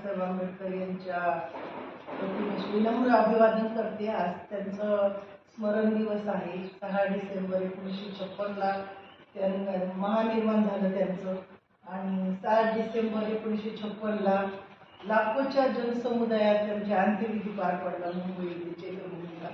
बाबासाहेब आंबेडकर यांच्या प्रतिमेस विनम्र अभिवादन करते। आज त्यांचं स्मरण दिवस आहे। 6 डिसेंबर 1956ला त्यांना महानिर्वाण झालं त्यांचं, आणि 7 डिसेंबर 1956ला लाखोच्या जनसमुदायात त्यांच्या अंत्यविधी पार पडला मुंबई येथे चैत्यभूमीला।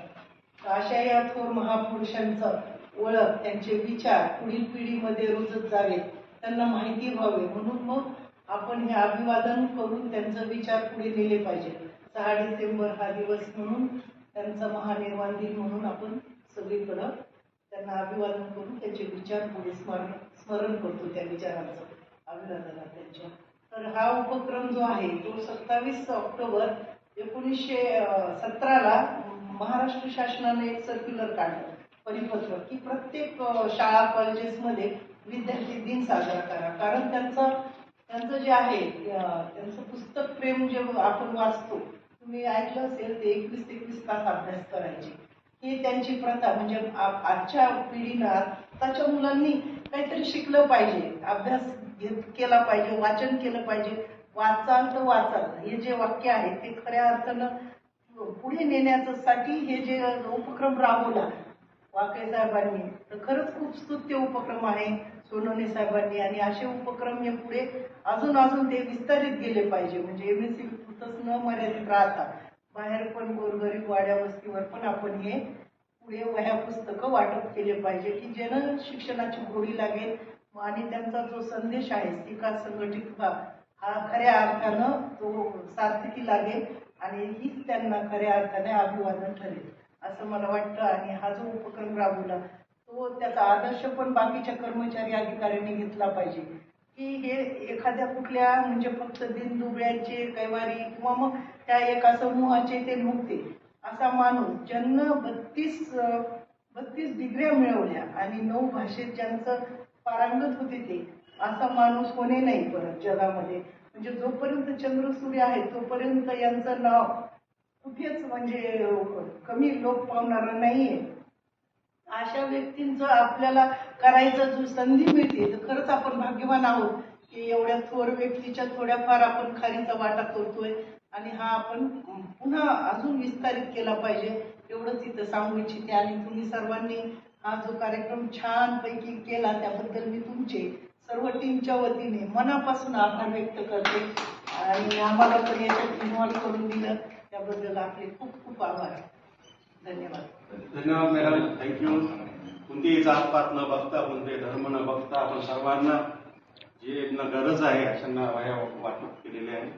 अशा या थोर महापुरुषांचं ओळख, त्यांचे विचार पुढील पिढीमध्ये रुजत जावेत, त्यांना माहिती व्हावे, म्हणून मग आपण हे अभिवादन करून त्यांचे विचार पुढे नेले पाहिजे। 6 डिसेंबर हा दिवस म्हणून त्यांचा महानिर्वाण दिन म्हणून आपण सगळीकडे त्यांना अभिवादन करून त्यांचे विचार पुढे स्मरण करतो, त्या विचारांचं अभिवादनात त्यांच्या। तर हा उपक्रम जो आहे तो 27 ऑक्टोबर 1917ला महाराष्ट्र शासनाने एक सर्क्युलर काढलं, परिपत्रक, की प्रत्येक शाळा कॉलेजेसमध्ये विद्यार्थी दिन साजरा करा। कारण त्यांचं जे आहे त्यांचं पुस्तक प्रेम जे आपण वाचतो, तुम्ही ऐकलं असेल, ते 21 तास अभ्यास करायचे, ही त्यांची प्रथा। म्हणजे आजच्या पिढीनं, आताच्या मुलांनी काहीतरी शिकलं पाहिजे, अभ्यास केला पाहिजे, वाचन केलं पाहिजे। वाचाल तर वाचाल हे जे वाक्य आहे ते खऱ्या अर्थानं पुढे नेण्यासाठी हे जे उपक्रम राबवला वाकळे साहेबांनी, तर खरंच खूप स्तुत्य उपक्रम आहे सोनवणे साहेबांनी। आणि असे उपक्रम हे पुढे अजून ते विस्तारित गेले पाहिजे। म्हणजे MSc पुरतच न मर्यादित राहता बाहेर पण गोरगरीब वाड्या वस्तीवर पण आपण हे पुढे वह्या पुस्तकं वाटप केले पाहिजे, की ज्यानं शिक्षणाची गोडी लागेल आणि त्यांचा जो संदेश आहे स्वीकार संघटित व्हा, हा खऱ्या अर्थानं तो सार्थकी लागेल आणि हीच त्यांना खऱ्या अर्थाने अभिवादन ठरेल असं मला वाटतं। आणि हा जो उपक्रम राबवला तो त्याचा आदर्श पण बाकीच्या कर्मचारी अधिकाऱ्यांनी घेतला पाहिजे, की हे एखाद्या कुठल्या म्हणजे फक्त दिनदुबळ्यांचे कैवारी किंवा मग त्या एका समूहाचे ते नव्हते। असा माणूस ज्यांना 32 डिग्र्या मिळवल्या आणि 9 भाषेत ज्यांचं पारंगत होते, ते असा माणूस कोणी नाही परत जगामध्ये। म्हणजे जोपर्यंत चंद्र सूर्य आहे तोपर्यंत यांचं नाव कुठेच म्हणजे कमी लोक पावणार नाहीये। अशा व्यक्तींचं आपल्याला करायचं जो संधी मिळते, तर खरंच आपण भाग्यवान आहोत की एवढ्या थोर व्यक्तीच्या थोड्याफार आपण खारीचा वाटा करतोय, आणि हा आपण पुन्हा अजून विस्तारित केला पाहिजे, एवढंच इथं सांगू इच्छिते। आणि तुम्ही सर्वांनी हा जो कार्यक्रम छानपैकी केला त्याबद्दल मी तुमचे सर्व टीमच्या वतीने मनापासून आभार व्यक्त करते, आणि आम्हाला पण याच्यात इन्व्हॉल्व करून दिलं त्याबद्दल आपले खूप खूप आभार। धन्यवाद मॅडम, थँक्यू। कोणतीही जातपात न बघता, कोणते धर्म न बघता आपण सर्वांना जे गरज आहे अशांना वह्या वाटप केलेले आहे।